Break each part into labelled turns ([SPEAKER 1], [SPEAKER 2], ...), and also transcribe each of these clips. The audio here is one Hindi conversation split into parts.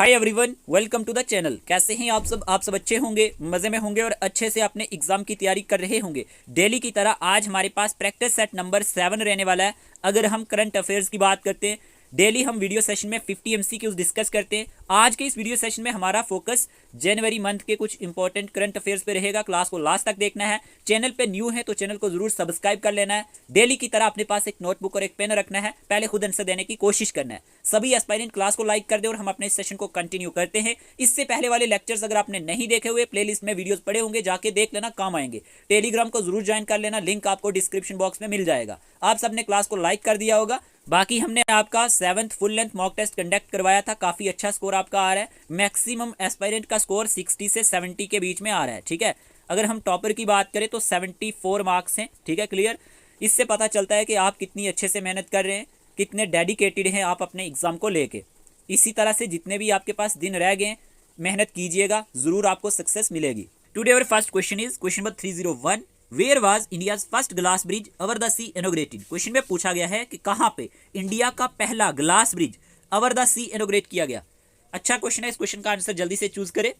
[SPEAKER 1] Hi everyone, welcome to the channel. कैसे हैं आप सब अच्छे होंगे, मज़े में होंगे और अच्छे से अपने एग्जाम की तैयारी कर रहे होंगे। डेली की तरह आज हमारे पास प्रैक्टिस सेट नंबर 7 रहने वाला है। अगर हम करंट अफेयर्स की बात करते हैं, डेली हम वीडियो सेशन में 50 MCQs डिस्कस करते हैं। आज के इस वीडियो सेशन में हमारा फोकस जनवरी मंथ के कुछ इंपॉर्टेंट करंट अफेयर्स पे रहेगा। क्लास को लास्ट तक देखना है। चैनल पे न्यू है तो चैनल को जरूर सब्सक्राइब कर लेना है। डेली की तरह अपने पास एक नोटबुक और एक पेन रखना है, पहले खुद आंसर देने की कोशिश करना है। सभी एस्पायरेंट क्लास को लाइक कर दे और हम अपने सेशन को कंटिन्यू करते हैं। इससे पहले वाले लेक्चर्स अगर आपने नहीं देखे हुए, प्लेलिस्ट में वीडियोस पड़े होंगे, जाके देख लेना, काम आएंगे। टेलीग्राम को जरूर ज्वाइन कर लेना, लिंक आपको डिस्क्रिप्शन बॉक्स में मिल जाएगा। आप सबने क्लास को लाइक कर दिया होगा। बाकी हमने आपका 7th full length mock test conduct करवाया था, काफी अच्छा स्कोर आपका आ रहा है। मैक्सिमम एस्पायरेंट का स्कोर 60 से 70 के बीच में आ रहा है, ठीक है। अगर हम टॉपर की बात करें तो 74 मार्क्स हैं, ठीक है, क्लियर। इससे पता चलता है कि आप कितनी अच्छे से मेहनत कर रहे हैं, कितने डेडिकेटेड हैं आप अपने एग्जाम को लेके। इसी तरह से जितने भी आपके पास दिन रह गए, मेहनत कीजिएगा, जरूर आपको सक्सेस मिलेगी। Today our first question is question number 301। Where was India's first glass bridge over the sea inaugurated. Question में पूछा गया है कि कहां पे इंडिया का पहला glass bridge over the sea inaugurate किया गया। अच्छा क्वेश्चन है, इस क्वेश्चन का आंसर जल्दी से चूज करें।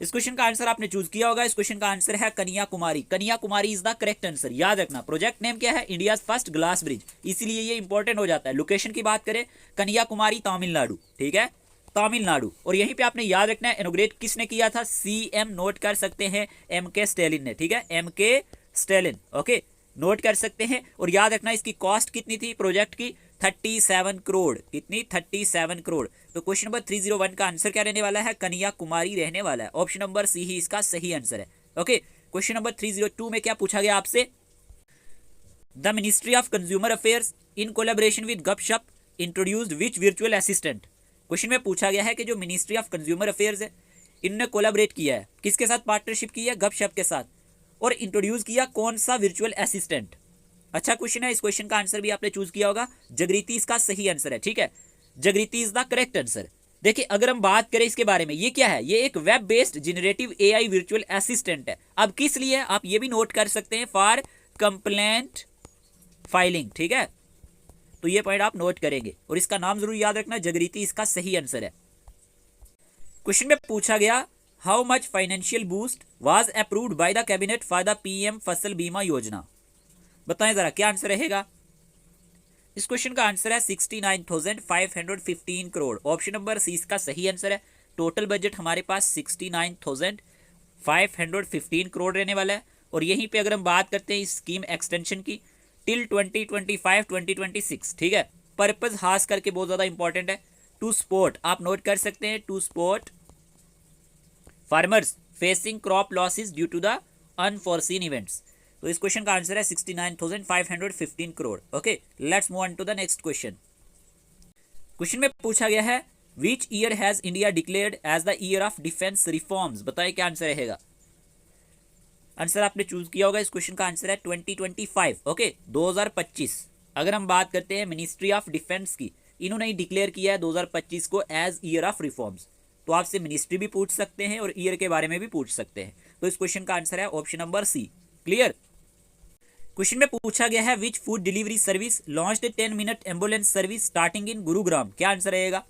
[SPEAKER 1] इस क्वेश्चन का आंसर आपने चूज किया होगा। इस क्वेश्चन का आंसर है Kanyakumari. Kanyakumari is the correct answer. याद रखना, प्रोजेक्ट नेम क्या है, इंडिया फर्स्ट ग्लास ब्रिज, इसीलिए ये इंपॉर्टेंट हो जाता है। लोकेशन की बात करें, कन्याकुमारी तमिलनाडु, ठीक है, तमिलनाडु। और यहीं पे आपने याद रखना है इनोग्रेट किसने किया था, CM नोट कर सकते हैं, MK स्टैलिन ने, ठीक है, MK स्टैलिन, ओके, नोट कर सकते हैं। और याद रखना इसकी कॉस्ट कितनी थी प्रोजेक्ट की, 37 करोड़। कितनी, 37 करोड़। तो क्वेश्चन नंबर 301 का आंसर क्या रहने वाला है, कन्याकुमारी रहने वाला है। ऑप्शन नंबर सी ही इसका सही आंसर है, ओके। क्वेश्चन नंबर 302 में क्या पूछा गया आपसे, the ministry of consumer affairs in collaboration with गपशप इंट्रोड्यूस्ड विच वर्चुअल असिस्टेंट। क्वेश्चन में पूछा गया है कि जो मिनिस्ट्री ऑफ कंज्यूमर अफेयर्स है, इन्होंने कोलैबोरेट किया है, किसके साथ पार्टनरशिप की है, गपशप के साथ, और इंट्रोड्यूस किया कौन सा वर्चुअल असिस्टेंट। अच्छा क्वेश्चन है, इस क्वेश्चन का आंसर भी आपने चूज किया होगा। जगरीती इसका सही आंसर है, ठीक है, जगरीती इज द करेक्ट आंसर। देखिए अगर हम बात करें इसके बारे में, ये क्या है, ये एक web based generative AI virtual assistant है। अब किस लिए, आप ये भी नोट कर सकते हैं, फॉर कंप्लेंट फाइलिंग, ठीक है। तो ये पॉइंट आप नोट करेंगे और इसका नाम जरूर याद रखना, जगरीती इसका सही आंसर है। क्वेश्चन में पूछा गया, how much financial boost was approved by the cabinet for the PM फसल बीमा योजना। बताएं जरा क्या आंसर रहेगा। इस क्वेश्चन का आंसर है 69,515 करोड़। ऑप्शन नंबर सी इसका सही आंसर है। टोटल बजट हमारे पास 69,515 करोड़ रहने वाला है। और यहीं पे अगर हम बात करते हैं इस स्कीम एक्सटेंशन की, टिल 2025-2026, ठीक है। पर्पज खास करके बहुत ज्यादा इंपॉर्टेंट है, टू सपोर्ट, आप नोट कर सकते हैं, to support farmers facing crop losses due to the unforeseen events. तो इस क्वेश्चन का आंसर है 69,515 crore, okay. Let's move on to the next question. Question में पूछा गया है, which year has India declared as the year of defence reforms. बताइए क्या आंसर रहेगा। आंसर आपने चूज किया होगा। इस क्वेश्चन का आंसर है 2025, ओके, 2025। अगर हम बात करते हैं मिनिस्ट्री ऑफ डिफेंस की, इन्होंने ही डिक्लेयर किया है 2025 को एज ईयर ऑफ रिफॉर्म्स। तो आपसे मिनिस्ट्री भी पूछ सकते हैं और ईयर के बारे में भी पूछ सकते हैं। तो इस क्वेश्चन का आंसर है option number C, clear. Question में पूछा गया है, which food delivery service launched 10 minute ambulance service starting in Gurugram. क्या आंसर रहेगा।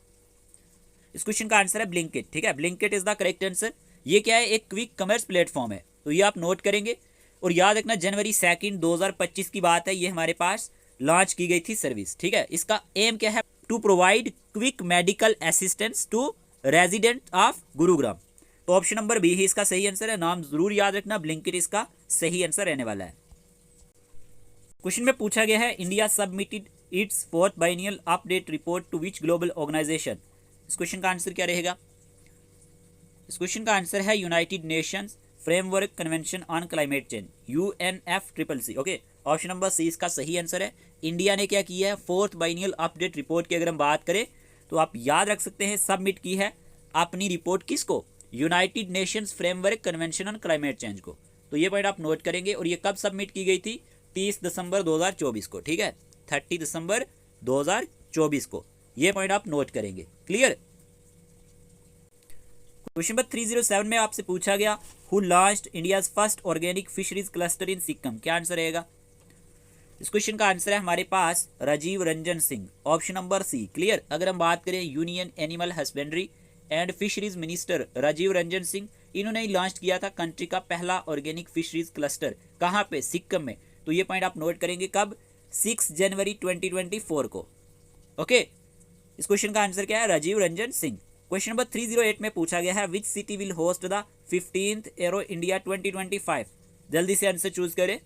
[SPEAKER 1] इस क्वेश्चन का आंसर है ब्लिंकिट, ठीक है, Blinkit is the correct answer. ये क्या है, एक क्विक कॉमर्स प्लेटफॉर्म है, तो ये आप नोट करेंगे। और याद रखना जनवरी 2 2025 की बात है, ये हमारे पास लॉन्च की गई थी सर्विस, ठीक है। इसका एम क्या है, to provide quick medical assistance to resident of Gurugram. तो ऑप्शन नंबर बी ही इसका सही आंसर है। नाम जरूर याद रखना, ब्लिंकिट इसका सही आंसर रहने वाला है। क्वेश्चन में पूछा गया है, India submitted its 4th biennial update report to which global organisation. इस क्वेश्चन का आंसर क्या रहेगा। इस क्वेश्चन का आंसर है United Nations Framework Convention on Climate Change, UNFCCC, okay. Option number C इसका सही आंसर है। इंडिया ने क्या किया है, 4th बाइनियल अपडेट रिपोर्ट की अगर हम बात करें तो आप याद रख सकते हैं, सबमिट की है अपनी रिपोर्ट किसको, United Nations Framework Convention on Climate change को। तो ये पॉइंट आप नोट करेंगे। और ये कब सबमिट की गई थी, 30 दिसंबर 2024 को, ठीक है, 30 दिसंबर 2024 को। ये पॉइंट आप नोट करेंगे, क्लियर। क्वेश्चन नंबर 307 में आपसे पूछा गया, who launched India's first organic fisheries cluster in Sikkim. क्या आंसर रहेगा। इस क्वेश्चन का आंसर है हमारे पास Rajiv Ranjan Singh, option number C, clear. अगर हम बात करें union animal husbandry and fisheries minister Rajiv Ranjan Singh, इन्होंने लॉन्च किया था कंट्री का पहला ऑर्गेनिक फिशरीज क्लस्टर। कहाँ पे? सिक्किम में। तो ये पॉइंट आप नोट करेंगे कब? 6 जनवरी 2024 को। ओके, इस क्वेश्चन का आंसर क्या है? राजीव रंजन सिंह। क्वेश्चन नंबर 308 में पूछा गया है which city will host the 15th arrow India 2025। जल्दी से आंसर चूज करें।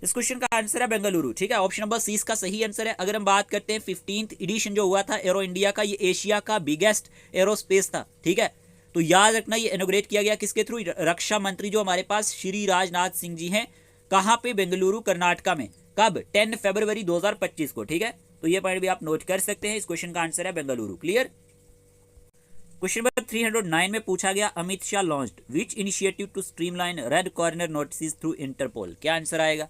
[SPEAKER 1] इस क्वेश्चन का आंसर है बेंगलुरु। ठीक है, ऑप्शन नंबर सी इसका सही आंसर है। अगर हम बात करते हैं 15th एडिशन जो हुआ था एरो इंडिया का, ये एशिया का बिगेस्ट एरोस्पेस था। ठीक है, तो याद रखना ये इनोग्रेट किया गया किसके थ्रू? रक्षा मंत्री जो हमारे पास श्री राजनाथ सिंह जी हैं। कहाँ पे? बेंगलुरु कर्नाटका में। कब? 10 फरवरी 2025 को। ठीक है, तो ये पॉइंट भी आप नोट कर सकते हैं। इस क्वेश्चन का आंसर है बेंगलुरु। क्लियर। क्वेश्चन नंबर 309 में पूछा गया Amit Shah launched which initiative to streamline red corner notice through Interpol. क्या आंसर आएगा?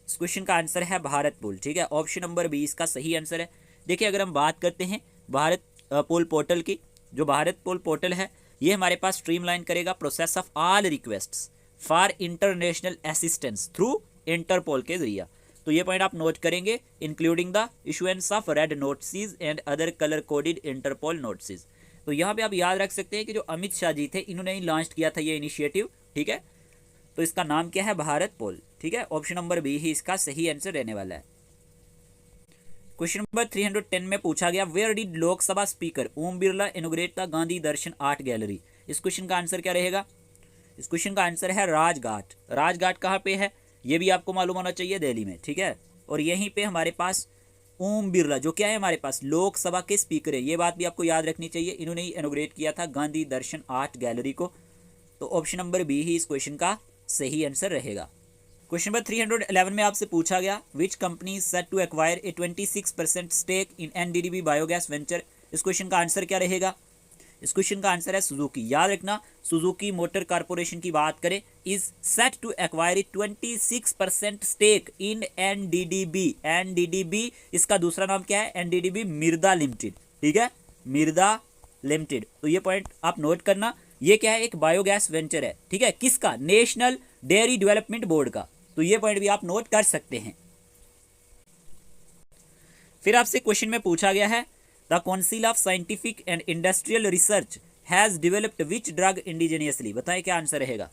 [SPEAKER 1] इस क्वेश्चन का आंसर है भारत पोल। ठीक है, ऑप्शन नंबर बी इसका सही आंसर है। देखिए, अगर हम बात करते हैं भारत पोल पोर्टल की, जो भारत पोल पोर्टल है ये हमारे पास स्ट्रीमलाइन करेगा process of all requests for international assistance through Interpol के जरिए। तो ये पॉइंट आप नोट करेंगे, including the issuance of red notice and other colour coded Interpol notice. तो यहाँ पे आप याद रख सकते हैं कि जो अमित शाह जी थे इन्होंने ही लॉन्च किया था ये इनिशिएटिव। ठीक है, तो इसका नाम क्या है? भारत पोल। ठीक है, ऑप्शन नंबर बी ही इसका सही आंसर रहने वाला है। क्वेश्चन नंबर 310 में पूछा गया where did Lok Sabha speaker Om Birla inaugurate the Gandhi Darshan art gallery. इस क्वेश्चन का आंसर क्या रहेगा? इस क्वेश्चन का आंसर है राजघाट। राजघाट कहाँ पे है ये भी आपको मालूम होना चाहिए, दिल्ली में। ठीक है, और यहीं पे हमारे पास ओम बिरला जो क्या है हमारे पास लोकसभा के स्पीकर है, ये बात भी आपको याद रखनी चाहिए। इन्होंने ही इनोग्रेट किया था गांधी दर्शन आर्ट गैलरी को। तो ऑप्शन नंबर बी ही इस क्वेश्चन का सही आंसर रहेगा। क्वेश्चन नंबर 311 में आपसे पूछा गया which company is set to acquire a 26% stake in NDDB biogas venture. इस क्वेश्चन का आंसर क्या रहेगा? इस क्वेश्चन का आंसर है सुजुकी। याद रखना, सुजुकी मोटर कॉर्पोरेशन की बात करें is set to acquire 26% stake in NDDB. NDDB इसका दूसरा नाम क्या है? NDDB Mrida limited. ठीक है, मिर्दा लिमिटेड। तो ये पॉइंट आप नोट करना, ये क्या है? एक बायोगैस वेंचर है। ठीक है, किसका? नेशनल डेयरी डेवलपमेंट बोर्ड का। तो ये पॉइंट भी आप नोट कर सकते हैं। फिर आपसे क्वेश्चन में पूछा गया है the council of scientific and industrial research has developed which drug indigenously. बताएं क्या आंसर रहेगा?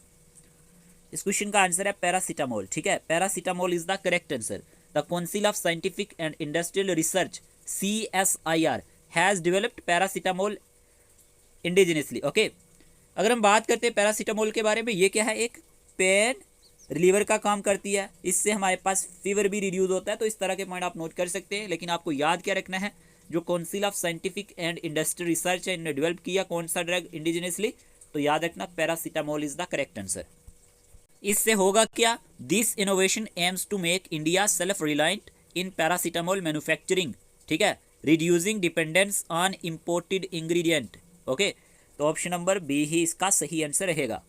[SPEAKER 1] इस क्वेश्चन का आंसर है पैरासीटामोल। ठीक है, paracetamol is the correct answer. The council of scientific and industrial research CSIR has developed paracetamol indigenously. Okay, अगर हम बात करते हैं पैरासीटामोल के बारे में, ये क्या है? एक पेन रिलीवर का काम करती है। इससे हमारे पास फीवर भी रिड्यूस होता है। तो इस तरह के पॉइंट आप नोट कर सकते हैं। लेकिन आपको याद क्या रखना है? जो council of scientific and industrial research है, इन्होंने डेवलप किया कौन सा ड्रग इंडिजिनियसली? तो याद रखना paracetamol is the correct answer. इससे होगा क्या? This innovation aims to make India self reliant in paracetamol manufacturing. ठीक है, reducing dependence on imported ingredient. Okay, तो ऑप्शन नंबर बी ही इसका सही आंसर रहेगा।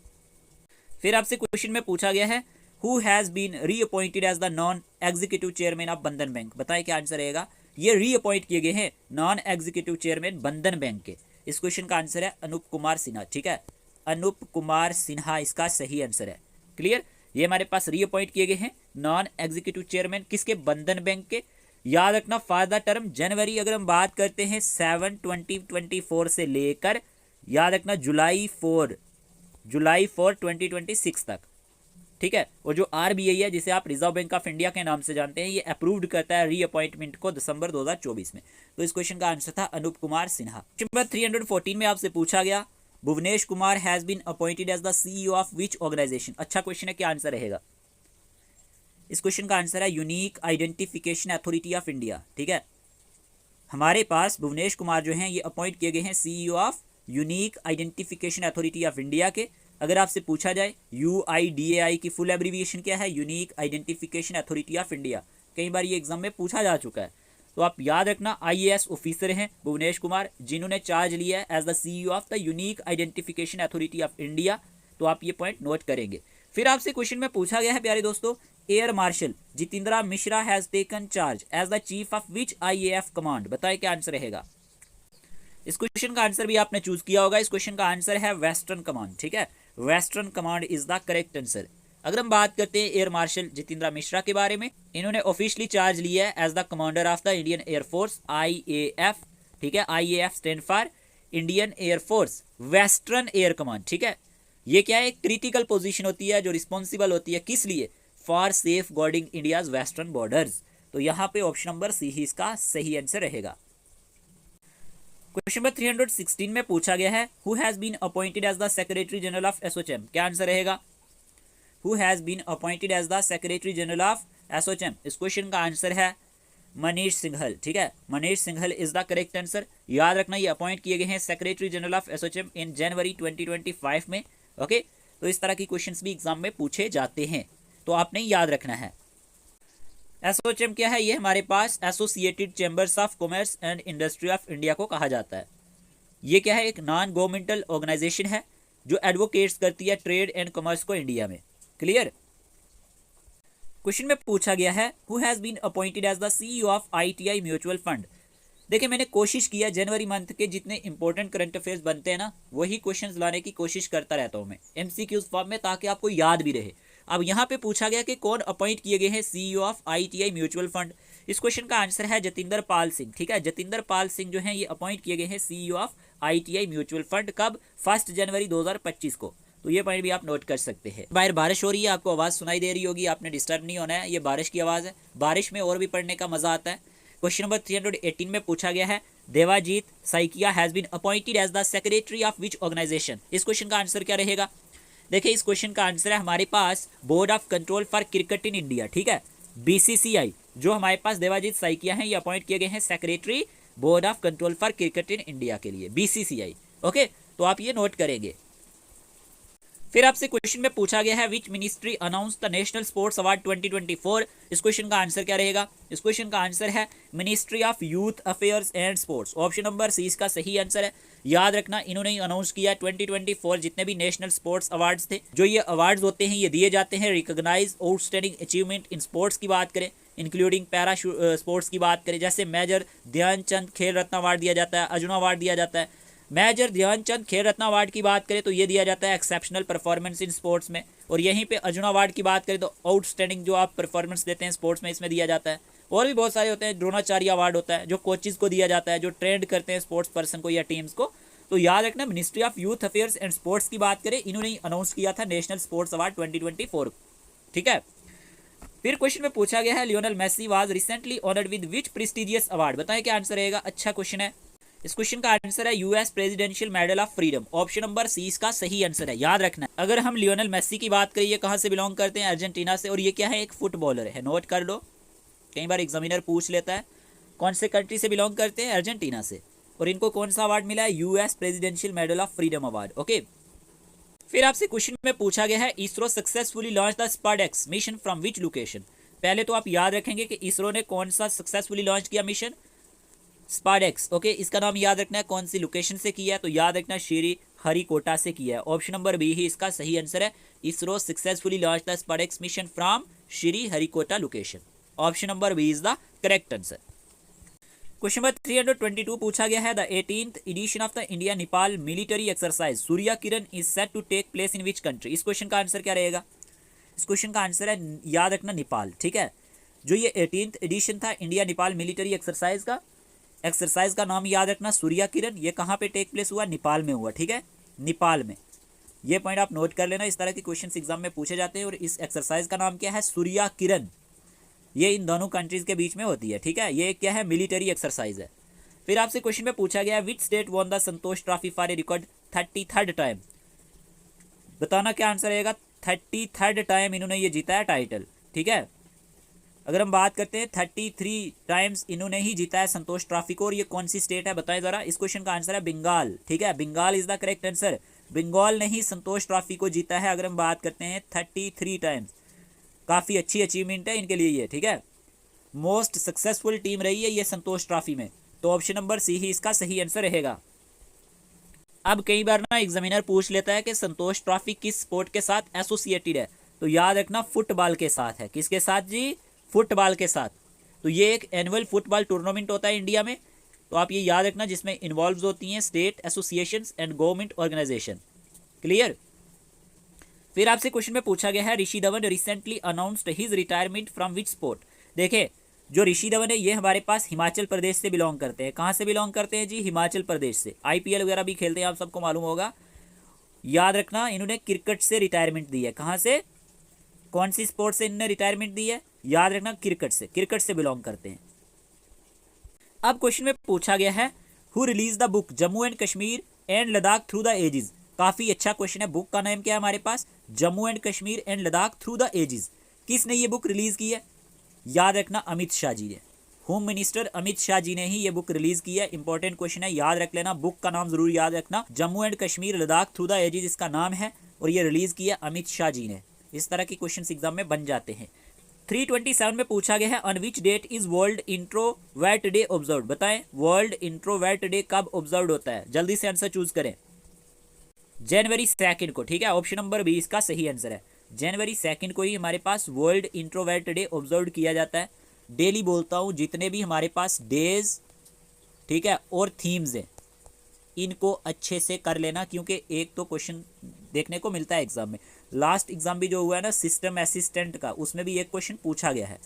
[SPEAKER 1] फिर आपसे क्वेश्चन में पूछा गया है who has been reappointed as the non executive chairman of Bandhan bank. बताएं क्या आंसर रहेगा? ये रीअपॉइंट किए गए हैं non executive chairman Bandhan bank के। इस क्वेश्चन का आंसर है अनूप कुमार सिन्हा। ठीक है, अनूप कुमार सिन्हा इसका सही आंसर है। क्लियर, ये हमारे पास रीअपॉइंट किए गए हैं नॉन एग्जीक्यूटिव चेयरमैन किसके? बंधन बैंक के। याद रखना फायदा टर्म जनवरी, अगर हम बात करते हैं 7/2024 से लेकर याद रखना जुलाई 4 2026 तक। ठीक है, और जो RBI है जिसे आप रिजर्व बैंक ऑफ इंडिया के नाम से जानते हैं, ये अप्रूव्ड करता है रीअपॉइंटमेंट को दिसंबर 2024 में। तो इस क्वेश्चन का आंसर था अनूप कुमार सिन्हा। नंबर 314 में आपसे पूछा गया Bhuvnesh Kumar has been appointed as the CEO of which organisation. अच्छा क्वेश्चन है, क्या आंसर रहेगा? इस क्वेश्चन का आंसर है Unique Identification Authority of India. ठीक है, हमारे पास भुवनेश कुमार जो हैं ये अपॉइंट किए गए हैं CEO of unique Identification Authority of India के। अगर आपसे पूछा जाए UIDAI की फुल एब्रीविएशन क्या है? Unique Identification Authority of India. कई बार ये एग्जाम में पूछा जा चुका है। तो आप याद रखना IAS ऑफिसर हैं भुवनेश कुमार, जिन्होंने चार्ज लिया है as the CEO of the Unique Identification Authority of India. तो आप ये पॉइंट नोट करेंगे। फिर आपसे क्वेश्चन में पूछा गया है प्यारे दोस्तों air marshal Jitendra Mishra has taken charge as the chief of which IAF command. बताएं क्या आंसर रहेगा? इस क्वेश्चन का आंसर भी आपने चूज किया होगा। इस क्वेश्चन का आंसर है वेस्टर्न कमांड। ठीक है, western command is the correct answer. अगर हम बात करते हैं एयर मार्शल जितेंद्रा मिश्रा के बारे में, इन्होंने ऑफिशियली चार्ज लिया है as the commander of the Indian air force IAF। ठीक है, IAF stand for Indian air force western air command, ठीक है। ये क्या है, क्रिटिकल पोजीशन होती है जो रिस्पॉन्सिबल होती है किस लिए, for safeguarding India's western borders. तो यहाँ पे ऑप्शन नंबर सी ही इसका सही आंसर रहेगा। क्वेश्चन नंबर 316 में पूछा गया है who has been appointed as the secretary general of ASSOCHAM, क्या आंसर रहेगा, who has been appointed as the secretary general of ASSOCHAM. इस क्वेश्चन का आंसर है मनीष सिंघल, ठीक है, Manish Singhal is the correct answer. याद रखना ये अपॉइंट किए गए हैं secretary general of ASSOCHAM in January 2025 में। ओके, तो इस तरह की क्वेश्चंस भी एग्जाम में पूछे जाते हैं, तो आपने याद रखना है। एसोचैम क्या है, ये हमारे पास associated chambers of commerce and industry of India को कहा जाता है। ये क्या है, एक नॉन गवर्नमेंटल ऑर्गेनाइजेशन है जो एडवोकेट्स करती है ट्रेड एंड कॉमर्स को इंडिया में। क्लियर। क्वेश्चन में पूछा गया है who has been appointed as the CEO of ITI mutual fund. देखिए मैंने कोशिश किया जनवरी मंथ के जितने इंपॉर्टेंट करंट अफेयर्स बनते हैं ना वही क्वेश्चंस लाने की कोशिश करता रहता हूं मैं एमसीक्यूज फॉर्म में, ताकि आपको याद भी रहे। अब यहाँ पे पूछा गया कि कौन अपॉइंट किए गए हैं CEO of ITI mutual fund. इस क्वेश्चन का आंसर है जतिंदर पाल सिंह, ठीक है। जतिंदर पाल सिंह जो है ये अपॉइंट किए गए हैं CEO of ITI mutual fund. कब, 1 जनवरी 2025 को। तो ये पॉइंट भी आप नोट कर सकते हैं। बाहर बारिश हो रही है, आपको आवाज़ सुनाई दे रही होगी, आपने डिस्टर्ब नहीं होना है, ये बारिश की आवाज़ है। बारिश में और भी पढ़ने का मजा आता है। क्वेश्चन नंबर 318 में पूछा गया है Devajit Saikia has been appointed as the secretary of which organisation. इस क्वेश्चन का आंसर क्या रहेगा, देखिए इस क्वेश्चन का आंसर है हमारे पास board of control for cricket in India, ठीक है, बीसीसीआई। जो हमारे पास देवाजीत साइकिया हैं ये अपॉइंट किए गए हैं secretary board of control for cricket in India के लिए, बीसीसीआई। ओके, तो आप ये नोट करेंगे। फिर आपसे क्वेश्चन में पूछा गया है which ministry announce the national sports award 2024। इस क्वेश्चन का आंसर क्या रहेगा, इस क्वेश्चन का आंसर है ministry of youth affairs and sports. Option number C इसका सही आंसर है। याद रखना इन्होंने ही अनाउंस किया 2024 जितने भी नेशनल स्पोर्ट्स अवार्ड्स थे। जो ये अवार्ड्स होते हैं ये दिए जाते हैं recognise outstanding achievement in sports की बात करें, इंक्लूडिंग पैरा स्पोर्ट्स की बात करें, जैसे मेजर ध्यानचंद खेल रत्न अवार्ड दिया जाता है, अर्जुन अवार्ड दिया जाता है। मेजर ध्यानचंद खेल रत्न अवार्ड की बात करें तो ये दिया जाता है एक्सेप्शनल परफॉर्मेंस इन स्पोर्ट्स में, और यहीं पे अर्जुन अवार्ड की बात करें तो आउटस्टैंडिंग जो आप परफॉर्मेंस देते हैं स्पोर्ट्स में इसमें दिया जाता है। और भी बहुत सारे होते हैं, द्रोणाचार्य अवार्ड होता है जो कोचेज को दिया जाता है जो ट्रेंड करते हैं स्पोर्ट्स पर्सन को या टीम्स को। तो याद रखना ministry of youth affairs and sports की बात करें इन्होंने अनाउंस किया था नेशनल स्पोर्ट्स अवार्ड 2024, ठीक है। फिर क्वेश्चन में पूछा गया है Lionel Messi was recently honoured with which prestigious award. बताएं क्या आंसर रहेगा, अच्छा क्वेश्चन है। इस क्वेश्चन का आंसर है US presidential medal of freedom. Option number C इसका सही आंसर है। याद रखना अगर हम लियोनेल मेसी की बात करें ये कहाँ से बिलोंग करते हैं, अर्जेंटीना से, और ये क्या है, एक फुटबॉलर है। नोट कर लो, कई बार एग्जामिनर पूछ लेता है कौन से कंट्री से बिलोंग करते हैं, अर्जेंटीना से, और इनको कौन सा अवार्ड मिला है, US presidential medal of freedom award. Okay, फिर आपसे क्वेश्चन में पूछा गया है ISRO successfully launch the SpaDeX mission from which location. पहले तो आप याद रखेंगे कि इसरो ने कौन सा सक्सेसफुली लॉन्च किया मिशन, स्पार्डेक्स। ओके, इसका नाम याद रखना है, कौन सी लोकेशन से किया है, तो याद रखना श्री हरिकोटा से किया है। ऑप्शन नंबर बी ही इसका सही आंसर है। ISRO successfully launch the SpaDeX mission from Sriharikota location. Option number B is the correct answer. Question number 322 पूछा गया है the 18th edition of the India Nepal military exercise Surya Kiran is set to take place in which country. इस क्वेश्चन का आंसर क्या रहेगा, इस क्वेश्चन का आंसर है याद रखना नेपाल, ठीक है। जो ये 18th एडिशन था इंडिया नेपाल मिलिट्री एक्सरसाइज का नाम याद रखना सूर्या किरण। ये कहाँ पे टेक प्लेस हुआ, नेपाल में हुआ, ठीक है, नेपाल में। ये पॉइंट आप नोट कर लेना, इस तरह के क्वेश्चंस एग्जाम में पूछे जाते हैं। और इस एक्सरसाइज का नाम क्या है, सूर्या किरण। ये इन दोनों कंट्रीज के बीच में होती है, ठीक है। ये क्या है, मिलिट्री एक्सरसाइज है। फिर आपसे क्वेश्चन में पूछा गया which state won the Santosh trophy for a record 33rd time. बताना क्या आंसर रहेगा, 33rd टाइम इन्होंने ये जीता है टाइटल, ठीक है। अगर हम बात करते हैं 33 टाइम्स इन्होंने ही जीता है संतोष ट्रॉफी को, और ये कौन सी स्टेट है बताएं जरा। इस क्वेश्चन का आंसर है बंगाल, ठीक है, Bengal is the correct answer. Bengal ने ही संतोष ट्रॉफी को जीता है। अगर हम बात करते हैं 33 टाइम्स, काफ़ी अच्छी अचीवमेंट है इनके लिए ये, ठीक है। मोस्ट सक्सेसफुल टीम रही है ये संतोष ट्रॉफी में। तो ऑप्शन नंबर सी ही इसका सही आंसर रहेगा। अब कई बार ना एग्जामिनर पूछ लेता है कि संतोष ट्रॉफी किस स्पोर्ट के साथ एसोसिएटेड है, तो याद रखना फुटबॉल के साथ है। किसके साथ जी, फुटबॉल के साथ। तो ये एक एनुअल फुटबॉल टूर्नामेंट होता है इंडिया में, तो आप ये याद रखना जिसमें इन्वॉल्व होती हैं state associations and government organisation. Clear. फिर आपसे क्वेश्चन में पूछा गया है Rishi Dhawan recently announced his retirement from which sport. देखें जो ऋषि धवन है ये हमारे पास हिमाचल प्रदेश से बिलोंग करते हैं। कहाँ से बिलोंग करते हैं जी? हिमाचल प्रदेश से। आईपीएल वगैरह भी खेलते हैं, आप सबको मालूम होगा। याद रखना, इन्होंने क्रिकेट से रिटायरमेंट दी है। कहाँ से? कौन सी स्पोर्ट से इन्होंने रिटायरमेंट दी है? याद रखना, क्रिकेट से। क्रिकेट से बिलोंग करते हैं। अब क्वेश्चन में पूछा गया है who release the book Jammu and Kashmir and Ladakh through the ages. काफी अच्छा क्वेश्चन है। बुक का नाम क्या है हमारे पास? Jammu and Kashmir and Ladakh through the ages. किसने ये बुक रिलीज की है? याद रखना, अमित शाह जी ने। होम मिनिस्टर अमित शाह जी ने ही ये बुक रिलीज की है। इंपॉर्टेंट क्वेश्चन है, याद रख लेना। बुक का नाम जरूर याद रखना, Jammu and Kashmir Ladakh through the ages इसका नाम है, और ये रिलीज की है अमित शाह जी ने। इस तरह के क्वेश्चन एग्जाम में बन जाते हैं। 327 में पूछा गया है on which date is world introvert day observe. बताएं वर्ल्ड इंट्रोवर्ट डे कब ऑब्जर्व होता है? जल्दी से आंसर चूज करें। जनवरी 2 को, ठीक है। ऑप्शन नंबर 20 का सही आंसर है। जनवरी 2 को ही हमारे पास वर्ल्ड इंट्रोवर्ट डे ऑब्जर्व किया जाता है। डेली बोलता हूँ, जितने भी हमारे पास डेज, ठीक है, और थीम्स हैं, इनको अच्छे से कर लेना, क्योंकि एक तो क्वेश्चन देखने को मिलता है एग्जाम में। लास्ट एग्जाम भी जो हुआ है ना सिस्टम असिस्टेंट का, उसमें भी एक क्वेश्चन पूछा गया है।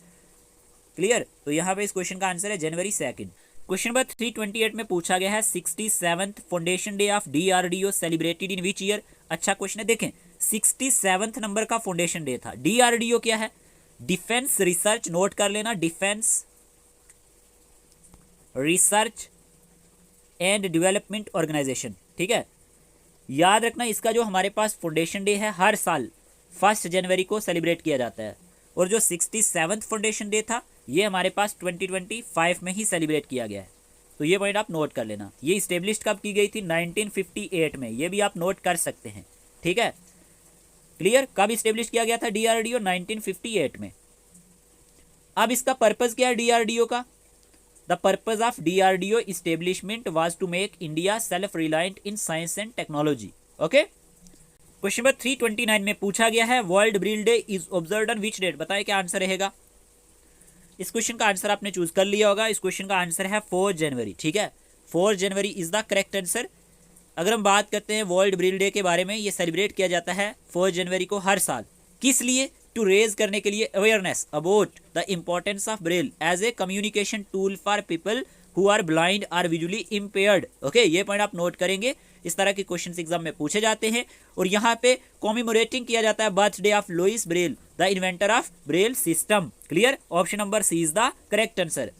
[SPEAKER 1] क्लियर? तो यहाँ पे इस क्वेश्चन का आंसर है जनवरी 2। क्वेश्चन नंबर 328 में पूछा गया है 67th foundation day of DRDO celebrated in which year. अच्छा क्वेश्चन है, देखें 67th नंबर का फाउंडेशन डे था। डीआरडीओ क्या है? डिफेंस रिसर्च, नोट कर लेना, defence research and development organisation, ठीक है। याद रखना, इसका जो हमारे पास फाउंडेशन डे है हर साल 1 जनवरी को सेलिब्रेट किया जाता है, और जो 67th फाउंडेशन डे था ये हमारे पास 2025 में ही सेलिब्रेट किया गया है। तो ये पॉइंट आप नोट कर लेना। ये इस्टेब्लिश कब की गई थी? 1958 में। ये भी आप नोट कर सकते हैं, ठीक है। क्लियर? कब इस्टेब्लिश किया गया था डीआरडीओ? 1958 में। अब इसका पर्पज क्या है डीआरडीओ का? The purpose of DRDO establishment was to make India self reliant in science and technology. Okay. Question number 329 में पूछा गया है world Braille day is observed on which date. बताएं क्या आंसर रहेगा? इस क्वेश्चन का आंसर आपने चूज कर लिया होगा। इस क्वेश्चन का आंसर है 4 जनवरी, ठीक है। 4 जनवरी इज द करेक्ट आंसर। अगर हम बात करते हैं वर्ल्ड ब्रेल डे के बारे में, ये सेलिब्रेट किया जाता है 4 जनवरी को हर साल। किस लिए? टू रेज करने के लिए awareness about the importance of Braille as a communication tool for people who are blind or visually impaired. Okay, ये पॉइंट आप नोट करेंगे। इस तरह के क्वेश्चन एग्जाम में पूछे जाते हैं। और यहाँ पे कॉमेमोरेटिंग किया जाता है birthday of Louis Braille, the inventor of Braille system. Clear? Option number C is the correct answer.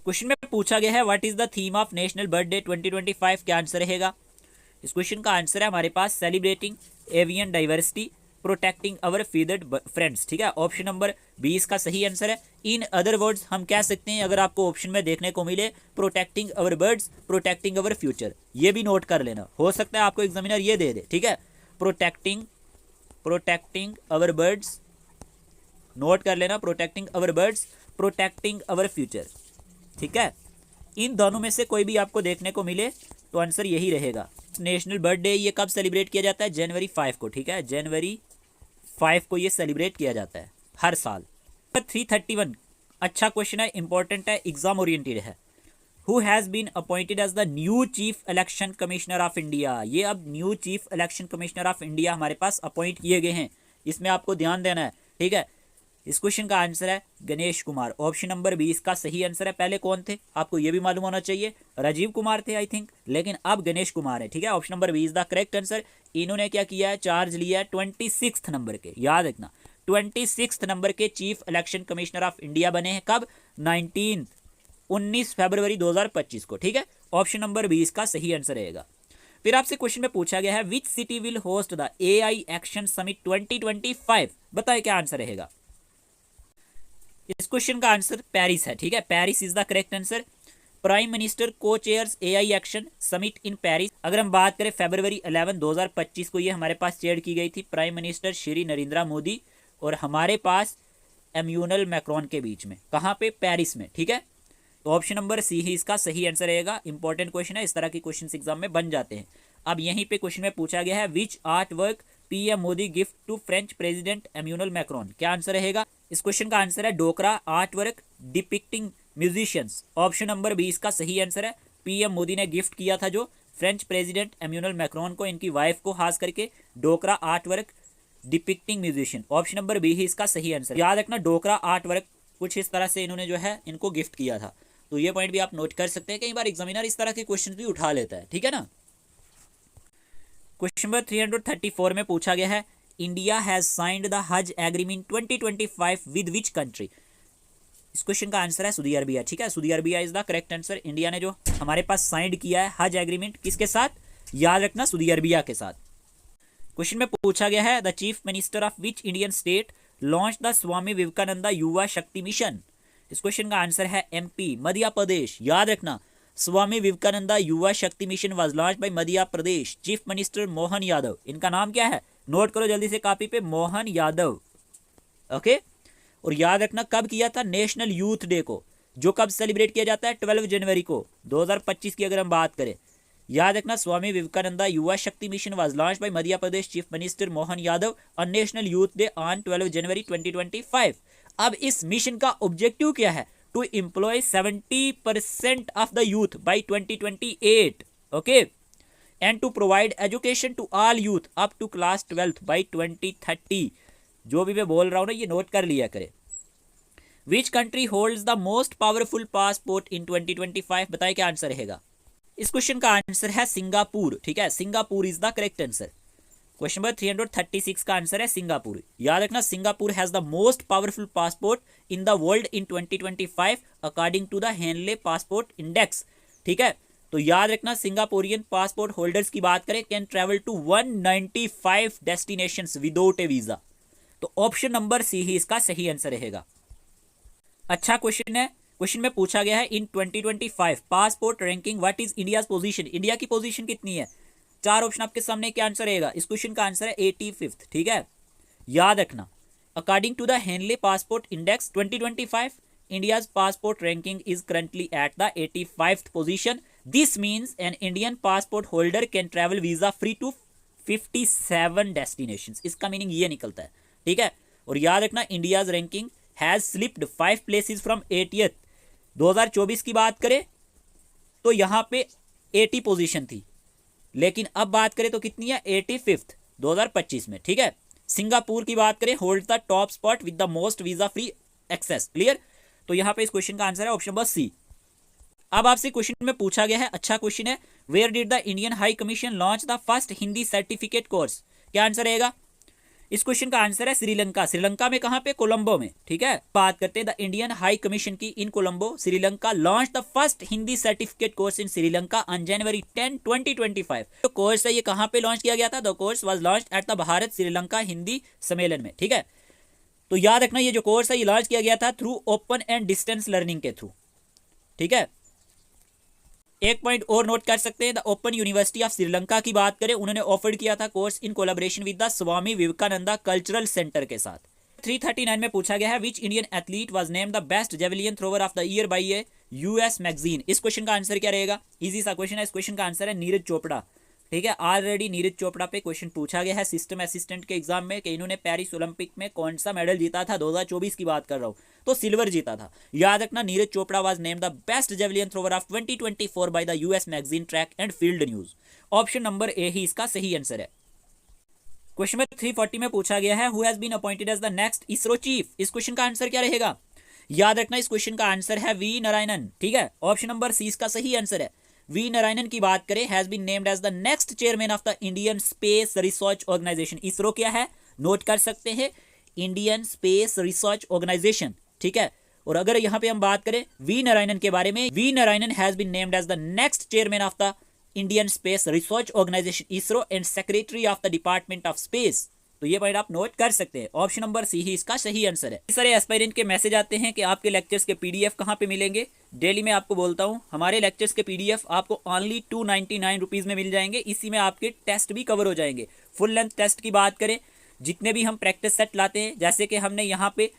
[SPEAKER 1] Question में पूछा गया है what is the theme of national birthday 2025। क्या आंसर रहेगा? इस क्वेश्चन का आंसर है हमारे पास सेलिब्रेटिंग एवियन डाइवर्सिटी, प्रोटेक्टिंग अवर फीदर्ड फ्रेंड्स, ठीक है। ऑप्शन नंबर 20 का सही आंसर है। इन अदर वर्ड्स हम कह सकते हैं, अगर आपको ऑप्शन में देखने को मिले, प्रोटेक्टिंग अवर बर्ड्स, प्रोटेक्टिंग अवर फ्यूचर। ये भी नोट कर लेना, हो सकता है आपको एग्जामिनर ये दे दे, ठीक है। प्रोटेक्टिंग अवर बर्ड्स, नोट कर लेना, प्रोटेक्टिंग अवर बर्ड्स, प्रोटेक्टिंग अवर फ्यूचर, ठीक है। इन दोनों में से कोई भी आपको देखने को मिले तो आंसर यही रहेगा। नेशनल बर्थडे ये कब सेलिब्रेट किया जाता है? जनवरी 5 को, ठीक है। जनवरी 5 को ये सेलिब्रेट किया जाता है हर साल। 331 अच्छा क्वेश्चन है, इंपॉर्टेंट है, एग्जाम ओरिएंटेड है। Who has been appointed as the new chief election commissioner of India. ये अब new chief election commissioner of India हमारे पास अपॉइंट किए गए हैं, इसमें आपको ध्यान देना है, ठीक है। इस क्वेश्चन का आंसर है गणेश कुमार। ऑप्शन नंबर 20 का सही आंसर है। पहले कौन थे आपको ये भी मालूम होना चाहिए, राजीव कुमार थे आई थिंक, लेकिन अब गणेश कुमार है, ठीक है। Option number 20 the correct answer. इन्होंने क्या किया है? चार्ज लिया है 26 नंबर के, याद रखना 26 नंबर के chief election commissioner of India बने हैं। कब? 19 फरवरी 2025 को, ठीक है। ऑप्शन नंबर 20 का सही आंसर रहेगा। फिर आपसे क्वेश्चन में पूछा गया है which city will host the AI action summit 2025। बताए क्या आंसर रहेगा? इस क्वेश्चन का आंसर पेरिस है, ठीक है। Paris is the correct answer. Prime minister को chairs AI action summit in Paris. अगर हम बात करें फरवरी 11 2025 को ये हमारे पास चेयर की गई थी प्राइम मिनिस्टर श्री नरेंद्र मोदी और हमारे पास एम्यूनल मैक्रोन के बीच में। कहाँ पे? पेरिस में, ठीक है। तो ऑप्शन नंबर सी ही इसका सही आंसर रहेगा। इंपॉर्टेंट क्वेश्चन है, इस तरह के क्वेश्चन एग्जाम में बन जाते हैं। अब यहीं पे क्वेश्चन में पूछा गया है which art work PM Modi gift to French president Emmanuel Macron. क्या आंसर रहेगा? इस क्वेश्चन का आंसर है Dokra art work depicting musicians. Option number 20 का सही आंसर है। PM मोदी ने गिफ्ट किया था जो फ्रेंच प्रेसिडेंट एम्यूनल मैक्रोन को, इनकी वाइफ को खास करके, Dokra art work depicting musician. Option number B ही इसका सही आंसर। याद रखना डोकरा आर्ट वर्क कुछ इस तरह से इन्होंने जो है इनको गिफ्ट किया था। तो ये पॉइंट भी आप नोट कर सकते हैं, कई बार एग्जामिनर इस तरह के क्वेश्चन भी उठा लेता है, ठीक है ना। क्वेश्चन नंबर 334 में पूछा गया है, इंडिया हैज साइंड द हज एग्रीमेंट 2025 विद विच कंट्री। इस क्वेश्चन का आंसर है सऊदी अरबिया, ठीक है। Saudi Arabia is the correct answer. India ने जो हमारे पास साइंड किया है हज एग्रीमेंट, किसके साथ, याद रखना, सऊदी अरबिया के साथ। क्वेश्चन में पूछा गया है, the chief minister of which Indian state launch the Swami Vivekananda Yuva Shakti mission. इस क्वेश्चन का आंसर है एमपी, मध्य प्रदेश। याद रखना, स्वामी Vivekananda Yuva Shakti mission was launch by Madhya Pradesh. Chief minister Mohan Yadav, इनका नाम क्या है, नोट करो जल्दी से कॉपी पे, मोहन यादव, ओके। और याद रखना कब किया था, नेशनल यूथ डे को, जो कब सेलिब्रेट किया जाता है, 12 जनवरी को 2025 की अगर हम बात करें। याद रखना, स्वामी Vivekananda Yuva Shakti mission was launch by Madhya Pradesh chief minister Mohan Yadav on national youth day on 12 January 2025। अब इस मिशन का ऑब्जेक्टिव क्या है, to employ 70% of the youth by 2028, okay, and to provide education to all youth up to class 12th by 2030। जो भी मैं बोल रहा हूं ना, ये नोट कर लिया करें। Which country holds the most powerful passport इन 2025, बताइए क्या आंसर रहेगा। इस क्वेश्चन का आंसर है सिंगापुर, ठीक है, Singapore is the correct answer. Question number 336 का आंसर है सिंगापुर। याद रखना, Singapore has the most powerful passport in the world in 2025 according to the Henley passport index, ठीक है। तो याद रखना, सिंगापुरियन पासपोर्ट होल्डर्स की बात करें, can travel to 195 destinations without a visa. तो ऑप्शन नंबर सी ही इसका सही आंसर रहेगा। अच्छा क्वेश्चन है, क्वेश्चन में पूछा गया है, इन 2025 passport ranking what is India's position. India की पोजीशन कितनी है, चार ऑप्शन आपके सामने, क्या आंसर रहेगा। इस क्वेश्चन का आंसर है 85th, ठीक है। याद रखना, according to the Henley passport index 2025 India's passport ranking is currently at the 85th position. This means an Indian passport holder can travel visa free to 57 destinations. इसका मीनिंग ये निकलता है, ठीक है। और याद रखना, India's ranking has slipped 5 places from 80th। 2024 की बात करें तो यहां पे 80 पोजीशन थी, लेकिन अब बात करें तो कितनी है, 85th 2025 में, ठीक है। सिंगापुर की बात करें, hold the top spot with the most visa free access, clear. तो यहां पे इस क्वेश्चन का आंसर है ऑप्शन नंबर सी। अब आपसे क्वेश्चन में पूछा गया है, अच्छा क्वेश्चन है, where did the Indian high commission launch the first Hindi certificate course. क्या आंसर रहेगा। इस क्वेश्चन का आंसर है श्रीलंका। श्रीलंका में कहां पे, कोलंबो में, ठीक है। बात करते हैं द इंडियन हाई कमीशन की in Colombo Sri Lanka launch the first Hindi certificate course in Sri Lanka on January 10, 2025। तो कोर्स है ये कहां पे लॉन्च किया गया था, the course was launched at the Bharat Sri Lanka Hindi सम्मेलन में, ठीक है। तो याद रखना, ये जो कोर्स है ये लॉन्च किया गया था through open and distance learning के थ्रू, ठीक है। एक पॉइंट और नोट कर सकते हैं, the open university of Sri Lanka की बात करें, उन्होंने ऑफर किया था course in collaboration with the Swami Vivekananda cultural centre के साथ। 339 में पूछा गया है, which Indian athlete was named the best javelin thrower of the year by a US magazine. इस क्वेश्चन का आंसर क्या रहेगा, इजी सा क्वेश्चन है। इस क्वेश्चन का आंसर है नीरज चोपड़ा, ठीक है। ऑलरेडी नीरज चोपड़ा पे क्वेश्चन पूछा गया है सिस्टम असिस्टेंट के एग्जाम में कि इन्होंने पेरिस ओलंपिक में कौन सा मेडल जीता था, 2024 की बात कर रहा हूँ, तो सिल्वर जीता था। याद रखना, Neeraj Chopra was named the best javelin thrower of 2024 by the US magazine track and field news. Option number A ही इसका सही आंसर है। क्वेश्चन नंबर 340 में पूछा गया है, who has been appointed as the next ISRO chief. इस क्वेश्चन का आंसर क्या रहेगा। याद रखना, इस क्वेश्चन का आंसर है वी नारायणन, ठीक है। ऑप्शन नंबर सी इसका सही आंसर है। वी नारायणन की बात करें, has been named as the next chairman of the Indian space research organisation. ISRO क्या है, नोट कर सकते हैं, इंडियन स्पेस रिसर्च ऑर्गेनाइजेशन, ठीक है। और अगर यहां पे हम बात करें वी नारायणन के बारे में, V Narayanan has been named as the next chairman of the Indian space research organisation ISRO and secretary of the department of space. तो ये पॉइंट आप नोट कर सकते हैं, ऑप्शन नंबर सी ही इसका सही आंसर है। इस तरह एस्पायरेंट के मैसेज आते हैं कि आपके लेक्चर्स के पीडीएफ कहाँ पे मिलेंगे। डेली में आपको बोलता हूँ, हमारे लेक्चर्स के पीडीएफ आपको ओनली 299 रुपीज़ में मिल जाएंगे। इसी में आपके टेस्ट भी कवर हो जाएंगे। फुल लेंथ टेस्ट की बात करें, जितने भी हम प्रैक्टिस सेट लाते हैं, जैसे कि हमने यहाँ पे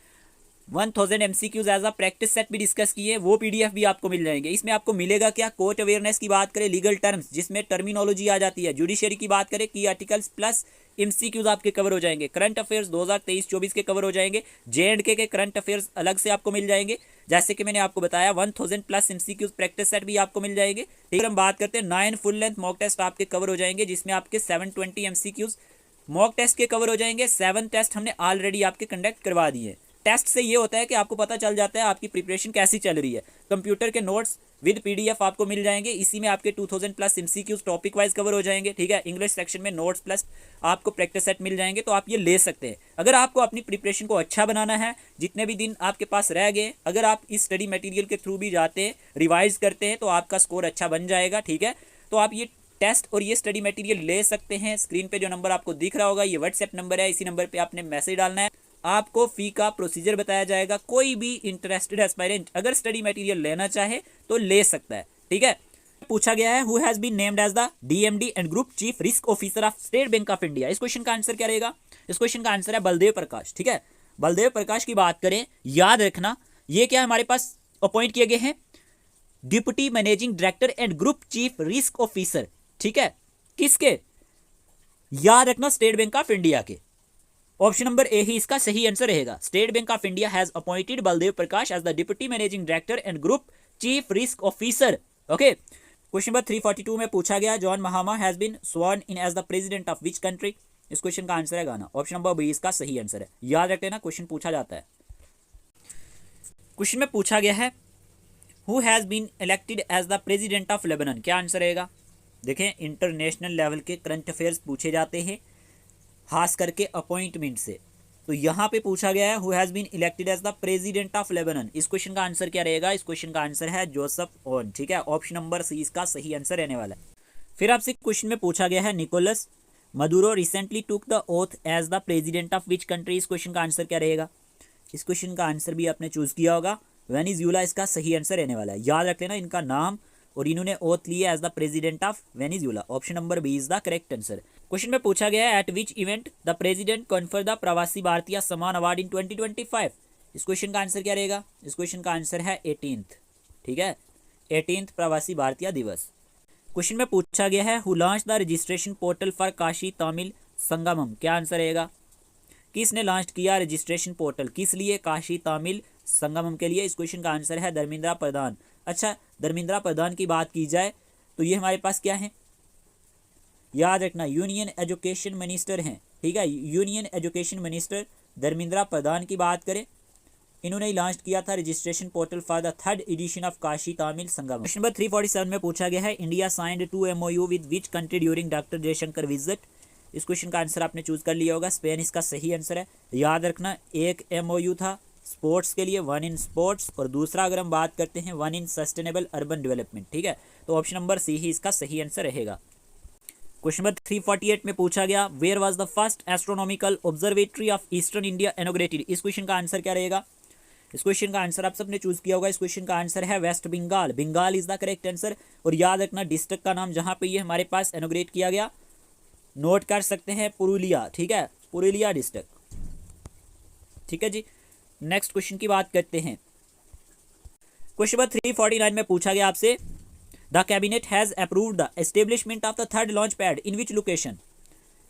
[SPEAKER 1] 1000 MCQs as a practice set भी डिस्कस किए, वो पीडीएफ भी आपको मिल जाएंगे। इसमें आपको मिलेगा क्या, कोर्ट अवेयरनेस की बात करें, लीगल टर्म्स जिसमें टर्मिनोलॉजी आ जाती है, जुडिशरी की बात करें, की आर्टिकल्स प्लस MCQs आपके कवर हो जाएंगे। करंट अफेयर्स 2023-24 के कवर हो जाएंगे। J&K के करंट अफेयर्स अलग से आपको मिल जाएंगे, जैसे कि मैंने आपको बताया 1000 प्लस MCQs प्रैक्टिस सेट भी आपको मिल जाएंगे। फिर हम बात करते हैं 9 फुल लेंथ मॉक टेस्ट आपके कवर हो जाएंगे, जिसमें आपके 720 MCQs मॉक टेस्ट के कवर हो जाएंगे। 7 टेस्ट हमने ऑलरेडी आपके कंडक्ट करवा दिए। टेस्ट से ये होता है कि आपको पता चल जाता है आपकी प्रिपरेशन कैसी चल रही है। कंप्यूटर के नोट्स विद पीडीएफ आपको मिल जाएंगे, इसी में आपके 2000 plus MCQs topic wise cover हो जाएंगे, ठीक है। इंग्लिश सेक्शन में नोट्स प्लस आपको प्रैक्टिस सेट मिल जाएंगे, तो आप ये ले सकते हैं। अगर आपको अपनी प्रिपरेशन को अच्छा बनाना है, जितने भी दिन आपके पास रह गए, अगर आप इस स्टडी मटेरियल के थ्रू भी जाते हैं, रिवाइज करते हैं, तो आपका स्कोर अच्छा बन जाएगा, ठीक है। तो आप ये टेस्ट और ये स्टडी मटेरियल ले सकते हैं। स्क्रीन पे जो नंबर आपको दिख रहा होगा ये व्हाट्सएप नंबर है, इसी नंबर पे आपने मैसेज डालना है। आपको फी का प्रोसीजर बताया जाएगा। कोई भी इंटरेस्टेड एस्पायरेंट अगर स्टडी मटेरियल लेना चाहे तो ले सकता है, ठीक है। पूछा गया है who has been named as the DMD and group chief risk officer of State bank of India. इस क्वेश्चन का आंसर क्या रहेगा? इस क्वेश्चन का आंसर है बलदेव प्रकाश, ठीक है। बलदेव प्रकाश की बात करें, याद रखना ये क्या हमारे पास अपॉइंट किए गए हैं, deputy managing director and group chief risk officer, ठीक है। किसके? याद रखना स्टेट बैंक ऑफ इंडिया के। ऑप्शन नंबर ए ही इसका सही आंसर रहेगा। State bank of India has appointed Baldev Prakash as the deputy managing director and group chief risk officer, okay. Question number 342 में पूछा गया John Mahama has been sworn in as the president of which country. इस क्वेश्चन का आंसर है गाना। ऑप्शन नंबर बी इसका सही आंसर है। याद रखते ना, क्वेश्चन पूछा जाता है। क्वेश्चन में पूछा गया है who has been elected as the president of Lebanon. क्या आंसर रहेगा? देखें, इंटरनेशनल लेवल के करंट अफेयर्स पूछे जाते हैं, खास करके अपॉइंटमेंट से। तो यहाँ पे पूछा गया है who has been elected as the president of Lebanon. इस क्वेश्चन का आंसर क्या रहेगा? इस क्वेश्चन का आंसर है जोसेफ ओन, ठीक है। ऑप्शन नंबर सी इसका सही आंसर रहने वाला है। फिर आपसे क्वेश्चन में पूछा गया है Nicolas Maduro recently took the oath as the president of which country. इस क्वेश्चन का आंसर क्या रहेगा? इस क्वेश्चन का आंसर भी आपने चूज किया होगा, वेनेजुएला इसका सही आंसर रहने वाला है। याद रख लेना इनका नाम, और इन्होंने ओथ लिया as the president of Venezuela. Option number B is the correct answer. Question में पूछा गया है at which event the president confer the Pravasi Bharatiya सम्मान अवार्ड इन 2025। इस क्वेश्चन का आंसर क्या रहेगा? इस क्वेश्चन का आंसर है 18th, ठीक है, 18th प्रवासी भारतीय दिवस। क्वेश्चन में पूछा गया है who launch the registration portal for Kashi Tamil Sangamam. क्या आंसर रहेगा? किसने लॉन्च किया रजिस्ट्रेशन पोर्टल, किस लिए? काशी तमिल संगमम के लिए। इस क्वेश्चन का आंसर है धर्मेंद्र प्रधान। अच्छा, धर्मेंद्र प्रधान की बात की जाए तो ये हमारे पास क्या है? याद रखना यूनियन एजुकेशन मिनिस्टर हैं, ठीक है। Union education minister Dharmendra Pradhan की बात करें, इन्होंने लॉन्च किया था registration portal for the 3rd edition of Kashi Tamil Sangam. Question number 347 में पूछा गया है India signed 2 MOU with which country during doctor Jaishankar visit. इस क्वेश्चन का आंसर आपने चूज कर लिया होगा, स्पेन इसका सही आंसर है। याद रखना एक MOU था स्पोर्ट्स के लिए, 1 इन स्पोर्ट्स, और दूसरा अगर हम बात करते हैं 1 इन सस्टेनेबल अर्बन डेवलपमेंट, ठीक है। तो ऑप्शन नंबर सी ही इसका सही आंसर रहेगा। क्वेश्चन नंबर 348 में पूछा गया where was the first astronomical observatory of eastern India inaugurated. इस क्वेश्चन का आंसर क्या रहेगा? इस क्वेश्चन का आंसर आप सबने चूज किया होगा। इस क्वेश्चन का आंसर है West Bengal. Bengal is the correct answer. और याद रखना डिस्ट्रिक्ट का नाम जहां पे ये हमारे पास इनॉग्रेट किया गया, नोट कर सकते हैं, पुरुलिया, ठीक है, पुरुलिया डिस्ट्रिक्ट, ठीक है जी। नेक्स्ट क्वेश्चन की बात करते हैं। क्वेश्चन नंबर 349 में पूछा गया आपसे the cabinet has approved the establishment of the 3rd launch pad in which location.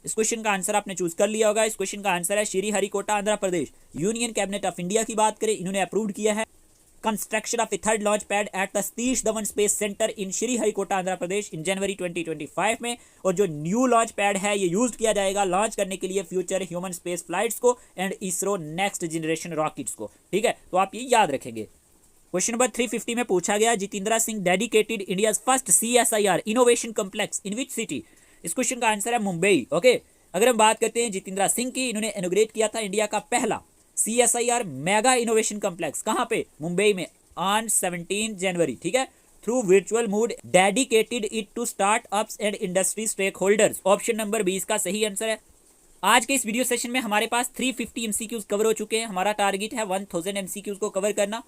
[SPEAKER 1] इस क्वेश्चन का आंसर आपने चूज कर लिया होगा। इस क्वेश्चन का आंसर है Sriharikota, Andhra Pradesh. Union cabinet of India की बात करें, इन्होंने अप्रूव किया है construction of a 3rd launch pad at the Satish Dhawan space centre in Sriharikota, Andhra Pradesh in January 2025 में। और जो न्यू लॉन्च पैड है ये यूज किया जाएगा लॉन्च करने के लिए फ्यूचर ह्यूमन स्पेस फ्लाइट्स को and ISRO next generation rockets को, ठीक है। तो आप ये याद रखेंगे। क्वेश्चन नंबर 350 में पूछा गया Jitendra Singh dedicated India's first CSIR innovation complex in which city. इस क्वेश्चन का आंसर है मुंबई, ओके। अगर हम बात करते हैं जितेंद्र सिंह की, इन्होंने इनोग्रेट किया था इंडिया का पहला CSIR मेगा इनोवेशन कॉम्प्लेक्स, कहां पे? मुंबई में ऑन 17 जनवरी, ठीक है। Through virtual mode dedicated it to startups and industry stakeholders. Option number 20 का सही आंसर है। आज के इस वीडियो सेशन में हमारे पास 350 MCQs कवर हो चुके हैं। हमारा टारगेट है 1000 MCQs को कवर करना।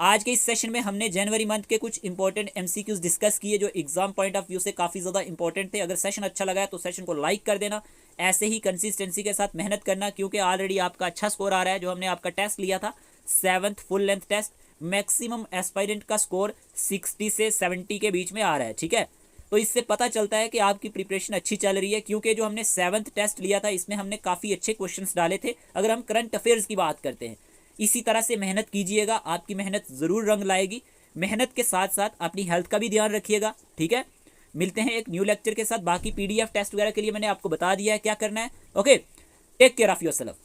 [SPEAKER 1] आज के इस सेशन में हमने जनवरी मंथ के कुछ इंपॉर्टेंट MCQs डिस्कस किए जो एग्जाम पॉइंट ऑफ व्यू से काफ़ी ज़्यादा इंपॉर्टेंट थे। अगर सेशन अच्छा लगा है तो सेशन को लाइक कर देना, ऐसे ही कंसिस्टेंसी के साथ मेहनत करना, क्योंकि ऑलरेडी आपका अच्छा स्कोर आ रहा है। जो हमने आपका टेस्ट लिया था 7th full length test, maximum aspirant का स्कोर 60 से 70 के बीच में आ रहा है, ठीक है। तो इससे पता चलता है कि आपकी प्रिपरेशन अच्छी चल रही है, क्योंकि जो हमने 7th टेस्ट लिया था इसमें हमने काफ़ी अच्छे क्वेश्चंस डाले थे। अगर हम करंट अफेयर्स की बात करते हैं, इसी तरह से मेहनत कीजिएगा, आपकी मेहनत ज़रूर रंग लाएगी। मेहनत के साथ साथ अपनी हेल्थ का भी ध्यान रखिएगा, ठीक है। मिलते हैं एक न्यू लेक्चर के साथ। बाकी PDF टेस्ट वगैरह के लिए मैंने आपको बता दिया है क्या करना है, okay. Take care of yourself.